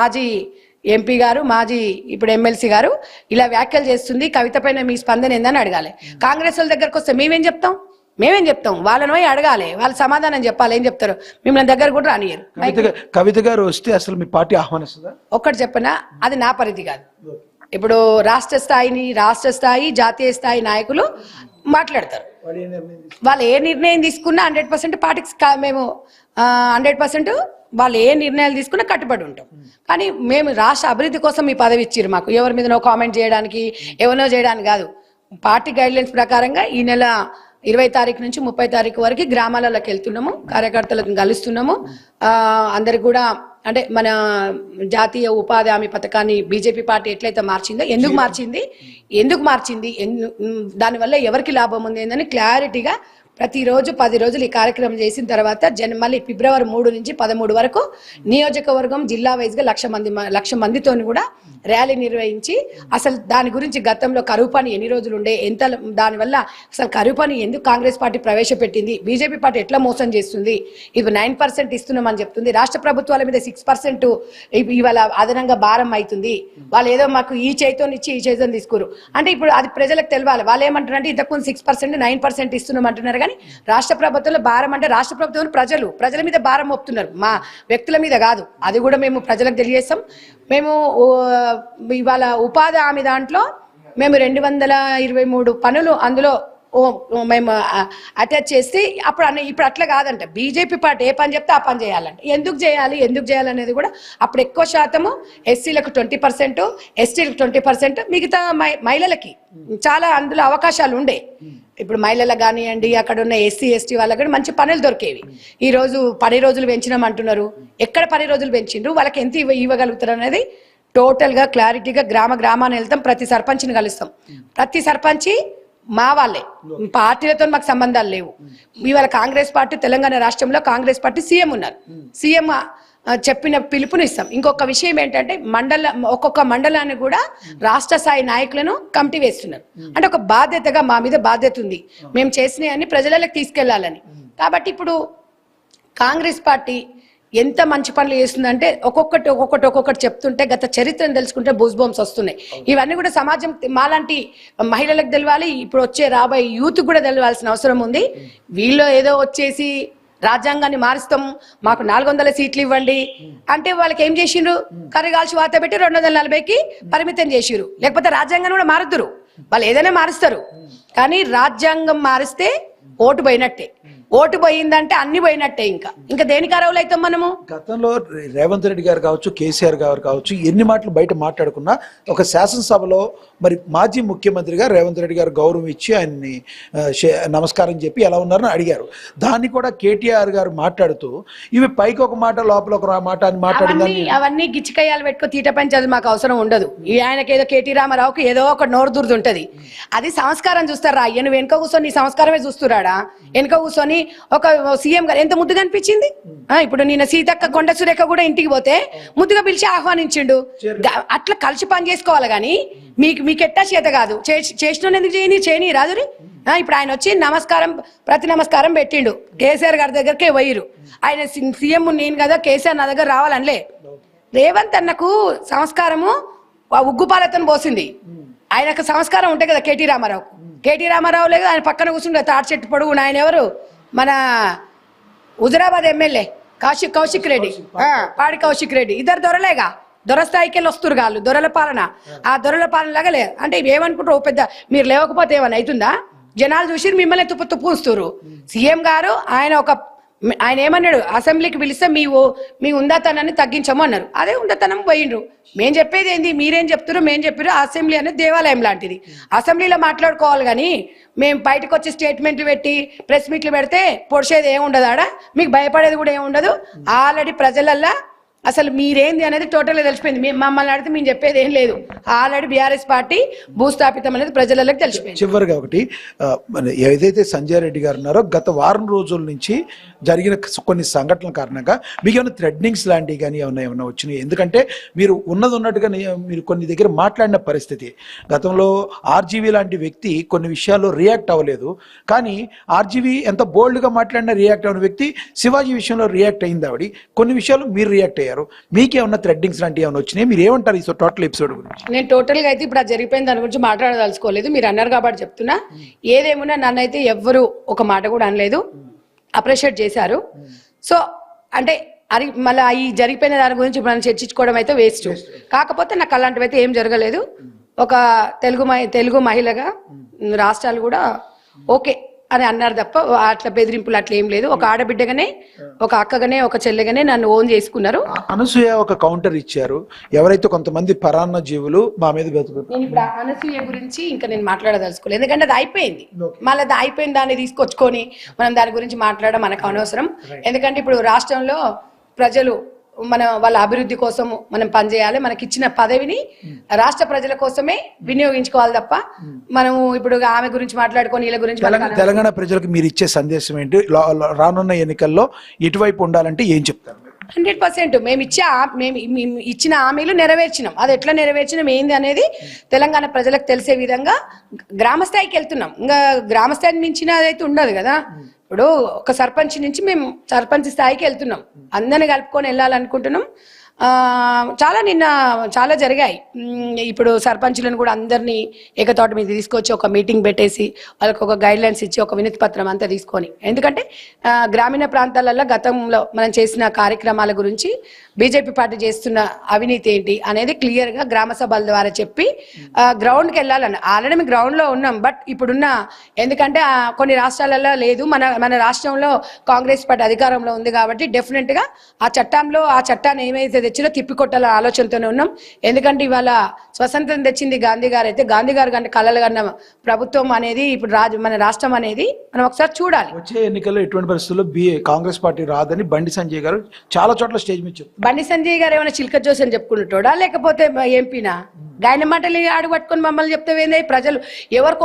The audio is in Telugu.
మాజీ ఎంపీ గారు మాజీ ఇప్పుడు ఎమ్మెల్సీ గారు ఇలా వ్యాఖ్యలు చేస్తుంది, కవిత పైన మీ స్పందన ఏందని అడగాలి. కాంగ్రెస్ వాళ్ళ దగ్గరకు వస్తే మేమేం చెప్తాం, వాళ్ళని పోయి అడగాలి, వాళ్ళు సమాధానం చెప్పాలి. ఏం చెప్తారు? మిమ్మల్ని దగ్గర కూడా రానియరు. కవిత గారు వస్తే అసలు మీ పార్టీ ఆహ్వానిస్తుందా? ఒక్కటి చెప్పనా, అది నా పరిధి కాదు. ఇప్పుడు రాష్ట్ర స్థాయి జాతీయ స్థాయి నాయకులు మాట్లాడతారు. వాళ్ళు ఏ నిర్ణయం తీసుకున్నా 100% పార్టీకి మేము 100% వాళ్ళు ఏ నిర్ణయాలు తీసుకున్నా కట్టుబడి ఉంటాం. కానీ మేము రాష్ట్ర అభివృద్ధి కోసం మీ పదవి ఇచ్చిర్రు మాకు, ఎవరి మీద కామెంట్ చేయడానికి ఎవరినో చేయడానికి కాదు. పార్టీ గైడ్లైన్స్ ప్రకారంగా ఈ నెల 20 తారీఖు నుంచి 30 తారీఖు వరకు గ్రామాలలోకి వెళ్తున్నాము, కార్యకర్తలకు కలుస్తున్నాము. అందరికి కూడా అంటే మన జాతీయ ఉపాధి హామీ పథకాన్ని బీజేపీ పార్టీ ఎట్లయితే మార్చిందో, ఎందుకు మార్చింది, దానివల్ల ఎవరికి లాభం ఉంది ఏందని క్లారిటీగా ప్రతిరోజు 10 రోజులు ఈ కార్యక్రమం చేసిన తర్వాత మళ్ళీ ఫిబ్రవరి 3 నుంచి 13 వరకు నియోజకవర్గం జిల్లా వైజ్గా 1,00,000 మందితో కూడా ర్యాలీ నిర్వహించి అసలు దాని గురించి గతంలో కరువు పని ఎన్ని రోజులు ఉండే, ఎంత దానివల్ల అసలు కరువు పని ఎందుకు కాంగ్రెస్ పార్టీ ప్రవేశపెట్టింది, బీజేపీ పార్టీ ఎట్లా మోసం చేస్తుంది, ఇప్పుడు 9% ఇస్తున్నామని చెప్తుంది, రాష్ట్ర ప్రభుత్వాల మీద 6% ఇవాళ అదనంగా భారం అవుతుంది, వాళ్ళు ఏదో మాకు ఈ చేతితో ఇచ్చి ఈ చేతితో తీసుకోరు అంటే ఇప్పుడు అది ప్రజలకు తెలియాలి. వాళ్ళు ఏమంటారంటే ఇంతకుముందు 6% 9% ఇస్తున్నామంటున్నారు, కానీ రాష్ట్ర ప్రభుత్వంలో భారం అంటే రాష్ట్ర ప్రభుత్వం ప్రజల మీద భారం మోపుతున్నారు, మా వ్యక్తుల మీద కాదు. అది కూడా మేము ప్రజలకు తెలియజేస్తాం. మేము ఇవాళ ఉపాధి హామీ దాంట్లో మేము 223 పనులు అందులో మేము అటాచ్ చేసి ఇప్పుడు అట్లా కాదంట. బీజేపీ పార్టీ ఏ పని చెప్తే ఆ పని చేయాలంట. ఎందుకు చేయాలి అనేది కూడా అప్పుడు ఎక్కువ శాతము ఎస్సీలకు 20%, ఎస్టీలకు 20%, మిగతా మహిళలకి చాలా అందులో అవకాశాలు ఉండే. ఇప్పుడు మహిళలకు కానివ్వండి, అక్కడ ఉన్న ఎస్సీ ఎస్టీ వాళ్ళకి కూడా మంచి పనులు దొరికేవి. ఈ రోజు 10 రోజులు పెంచినామంటున్నారు, ఎక్కడ 10 రోజులు పెంచిండ్రు, వాళ్ళకి ఎంత ఇవ్వగలుగుతారు అనేది టోటల్గా క్లారిటీగా గ్రామాన్ని వెళ్తాం, ప్రతి సర్పంచ్ని కలుస్తాం. ప్రతి సర్పంచి మా వాళ్ళే, పార్టీలతో మాకు సంబంధాలు లేవు. ఇవాళ కాంగ్రెస్ పార్టీ తెలంగాణ రాష్ట్రంలో కాంగ్రెస్ పార్టీ సీఎం ఉన్నారు, సీఎం చెప్పిన పిలుపుని ఇస్తాం. ఇంకొక విషయం ఏంటంటే ఒక్కొక్క మండలాన్ని కూడా రాష్ట్ర స్థాయి నాయకులను కమిటీ వేస్తున్నారు. అంటే ఒక బాధ్యతగా మా మీద బాధ్యత ఉంది, మేము చేసినవన్నీ ప్రజలకు తీసుకెళ్లాలని. కాబట్టి ఇప్పుడు కాంగ్రెస్ పార్టీ ఎంత మంచి పనులు చేస్తుందంటే ఒక్కొక్కటి చెప్తుంటే గత చరిత్రను తెలుసుకుంటే బూస్బోమ్స్ వస్తున్నాయి. ఇవన్నీ కూడా సమాజం మాలాంటి మహిళలకు తెలవాలి, ఇప్పుడు రాబోయే యూత్ కూడా తెలవాల్సిన అవసరం ఉంది. వీళ్ళు ఏదో వచ్చేసి రాజ్యాంగాన్ని మారుస్తాం, మాకు 400 సీట్లు ఇవ్వండి అంటే వాళ్ళకి ఏం చేసిండ్రు, కర్రీగాల్చి వాత పెట్టి 240కి పరిమితం చేసిరు. లేకపోతే రాజ్యాంగాన్ని కూడా మారుతురు, వాళ్ళు ఏదైనా మారుస్తారు. కానీ రాజ్యాంగం మారిస్తే ఓటు పోయినట్టే, ఓటు పోయిందంటే అన్ని పోయినట్టే. ఇంకా దేనికి అర్హులు అవుతాం మనము? గతంలో రేవంత్ రెడ్డి గారు కావచ్చు, కేసీఆర్ గారు కావచ్చు, ఎన్ని మాటలు బయట మాట్లాడుకున్నా ఒక శాసనసభలో మరి మాజీ ముఖ్యమంత్రిగా రేవంత్ రెడ్డి గారు గౌరవం ఇచ్చి ఆయన్ని నమస్కారం చెప్పి ఎలా ఉన్నారని అడిగారు. దాన్ని కూడా కేటీఆర్ గారు మాట్లాడుతూ ఇవి పైకి ఒక మాట లోపల ఒక మాట అని మాట్లాడిందని, అవన్నీ గిచ్చికయ్యాలు పెట్టుకో తీట పంచేది మాకు అవసరం ఉండదు. ఆయనకి ఏదో కేటీ రామారావుకి ఏదో ఒక నోరు దుర్దుంటది, అది సంస్కారం చూస్తారా? నువ్వు వెనుక కూర్చొని నీ సంస్కారమే చూస్తురాడా? వెనుక కూర్చొని ఒక సీఎం గారు ఎంత ముద్దుగా అనిపించింది. ఇప్పుడు నిన్న సీతక్క కొండ సురేఖ కూడా ఇంటికి పోతే ముద్దుగా పిలిచి ఆహ్వానించిండు. అట్లా కలిసి పని చేసుకోవాలి, కానీ మీకు ఎట్టా చేత కాదు. చేసిన ఎందుకు చేయని రాదురి. ఇప్పుడు ఆయన వచ్చి ప్రతి నమస్కారం పెట్టిండు, కేసీఆర్ గారి దగ్గరకే పోయిరు. ఆయన సీఎం నేను కదా, కేసీఆర్ నా దగ్గర రావాలనిలే. రేవంత్ అన్నకు సంస్కారము ఉగ్గుపాలతో పోసింది. ఆయనకు సంస్కారం ఉంటే కదా కేటీ రామారావు లేదు, ఆయన పక్కన కూర్చుంటే తాటి చెట్టు పొడుగు. ఆయన ఎవరు, మన హుజరాబాద్ ఎమ్మెల్యే కౌశిక్ రెడ్డి, పాడి కౌశిక్ రెడ్డి, ఇద్దరు దొరలేగా, దొరస్థాయికి వెళ్ళి వస్తురు కాళ్ళు. దొరల పాలన ఆ దొరల పాలన లాగా లేదు. అంటే ఏమనుకుంటారు, పెద్ద మీరు లేవకపోతే ఏమన్నా అవుతుందా? జనాలు చూసి మిమ్మల్ని తుప్పుస్తారు. సీఎం గారు ఆయన ఏమన్నాడు, అసెంబ్లీకి పిలిస్తే మీ ఉందాతనాన్ని తగ్గించము అన్నారు. అదే ఉందాతనం పోయిండ్రు. మేం చెప్పేది ఏంది, మీరేం చెప్తారు, మేం చెప్పారు. అసెంబ్లీ అనేది దేవాలయం లాంటిది, అసెంబ్లీలో మాట్లాడుకోవాలి. కానీ మేము బయటకు వచ్చి స్టేట్మెంట్లు పెట్టి ప్రెస్ మీట్లు పెడితే పొడిచేది ఏముండదు, ఆడ మీకు భయపడేది కూడా ఏముండదు. ఆల్రెడీ ప్రజలల్లా అసలు మీరేంది అనేది టోటల్గా తెలిసిపోయింది. మమ్మల్ని అడిగితే మేము చెప్పేది ఏం లేదు. ఆల్రెడీ బీఆర్ఎస్ పార్టీ భూస్థాపితం అనేది ప్రజలకు తెలిసిపోయింది. చివరిగా ఒకటి, ఏదైతే సంజయ్ రెడ్డి గారు ఉన్నారో గత వారం రోజుల నుంచి జరిగిన కొన్ని సంఘటనల కారణంగా మీకు ఏమైనా థ్రెడ్నింగ్స్ లాంటివి కానీ ఏమైనా వచ్చినాయి? ఎందుకంటే మీరు ఉన్నట్టుగా మీరు కొన్ని దగ్గర మాట్లాడిన పరిస్థితి. గతంలో ఆర్జీవీ లాంటి వ్యక్తి కొన్ని విషయాల్లో రియాక్ట్ అవ్వలేదు, కానీ ఆర్జీవీ ఎంత బోల్డ్గా మాట్లాడినా రియాక్ట్ అయిన వ్యక్తి శివాజీ విషయంలో రియాక్ట్ అయింది. ఆవిడ కొన్ని విషయాలు మీరు రియాక్ట్ అయ్యారు. అయ్యారు. మీకేమన్నా థ్రెడ్డింగ్స్ లాంటివి ఏమైనా వచ్చినాయి? మీరు ఏమంటారు ఈ టోటల్ ఎపిసోడ్ గురించి? నేను టోటల్గా అయితే ఇప్పుడు అది జరిగిపోయిన దాని గురించి మాట్లాడదలుచుకోలేదు. మీరు అన్నారు కాబట్టి చెప్తున్నా. ఏదేమున్నా నన్నైతే ఎవ్వరు ఒక మాట కూడా అనలేదు, అప్రిషియేట్ చేశారు. సో అంటే అది మళ్ళీ ఈ జరిగిపోయిన దాని గురించి మనం చర్చించుకోవడం అయితే వేస్ట్. కాకపోతే నాకు అలాంటివి అయితే ఏం జరగలేదు. ఒక తెలుగు మహిళగా రాష్ట్రాలు కూడా ఓకే అని అన్నారు తప్ప అట్లా బెదిరింపులు అట్లా ఏం లేదు. ఒక ఆడబిడ్డగానే, ఒక అక్కగానే, ఒక చెల్లెగానే నన్ను ఓన్ చేసుకున్నారు. అనసూయ ఒక కౌంటర్ ఇచ్చారు, ఎవరైతే కొంతమంది పరాన్న జీవులు మా మీద బతుకుతారు. నేను ఇప్పుడు అనసూయ గురించి ఇంకా నేను మాట్లాడదలుచుకోలేదు, ఎందుకంటే అది అయిపోయింది. మళ్ళీ అది అయిపోయిన దాన్ని తీసుకొచ్చుకొని మనం దాని గురించి మాట్లాడడం మనకు అనవసరం. ఎందుకంటే ఇప్పుడు రాష్ట్రంలో ప్రజలు వాళ్ళ అభివృద్ధి కోసం మనం పనిచేయాలి. మనకి ఇచ్చిన పదవిని రాష్ట్ర ప్రజల కోసమే వినియోగించుకోవాలి తప్ప మనము ఇప్పుడు ఆమె గురించి మాట్లాడుకొని వీళ్ళ గురించి. తెలంగాణ ప్రజలకు మీరు ఇచ్చే సందేశం ఏంటి? రానున్న ఎన్నికల్లో ఎటువైపు ఉండాలంటే ఏం చెప్తారు? 100% మేము ఇచ్చిన హామీలు నెరవేర్చినాం. అది ఎట్లా నెరవేర్చినాం ఏంది అనేది తెలంగాణ ప్రజలకు తెలిసే విధంగా గ్రామ స్థాయికి వెళ్తున్నాం. ఇంకా గ్రామ స్థాయిని మించిన అదైతే ఉండదు కదా. ఇప్పుడు ఒక సర్పంచ్ నుంచి మేము సర్పంచ్ స్థాయికి వెళ్తున్నాం, అందరిని కలుపుకొని వెళ్ళాలనుకుంటున్నాం. చాలా జరిగాయి. ఇప్పుడు సర్పంచులను కూడా అందరినీ ఏకతోట మీద తీసుకొచ్చి ఒక మీటింగ్ పెట్టేసి వాళ్ళకి ఒక గైడ్ లైన్స్ ఇచ్చి ఒక వినతి పత్రం అంతా తీసుకొని, ఎందుకంటే గ్రామీణ ప్రాంతాలలో గతంలో మనం చేసిన కార్యక్రమాల గురించి బీజేపీ పార్టీ చేస్తున్న అవినీతి ఏంటి అనేది క్లియర్గా గ్రామ సభల ద్వారా చెప్పి గ్రౌండ్కి వెళ్ళాలని. ఆల్రెడీ మేము గ్రౌండ్లో ఉన్నాం. బట్ ఇప్పుడున్న ఎందుకంటే కొన్ని రాష్ట్రాలలో లేదు, మన రాష్ట్రంలో కాంగ్రెస్ పార్టీ అధికారంలో ఉంది కాబట్టి డెఫినెట్గా ఆ చట్టాన్ని ఏమైతే తెచ్చినా తిప్పికొట్టాల ఆలోచనతోనే ఉన్నాం. ఎందుకంటే ఇవాళ స్వతంత్రం తెచ్చింది గాంధీ గారు అయితే, గాంధీ గారు కంటే కలలు కన్న ప్రభుత్వం అనేది ఇప్పుడు మన రాష్ట్రం అనేది మనం ఒకసారి చూడాలి. వచ్చే ఎన్నికల్లో ఎటువంటి పరిస్థితుల్లో కాంగ్రెస్ పార్టీ రాదని బండి సంజయ్ గారు చాలా చోట్ల స్టేజ్ మీద చెప్పారు. బండి సంజయ్ గారు ఏమైనా చిల్క జోస్ అని చెప్పుకుంటాడా లేకపోతే ఎంపీనా? గాయన మాటలు ఆడు పట్టుకొని మమ్మల్ని చెప్తే ప్రజలు ఎవరు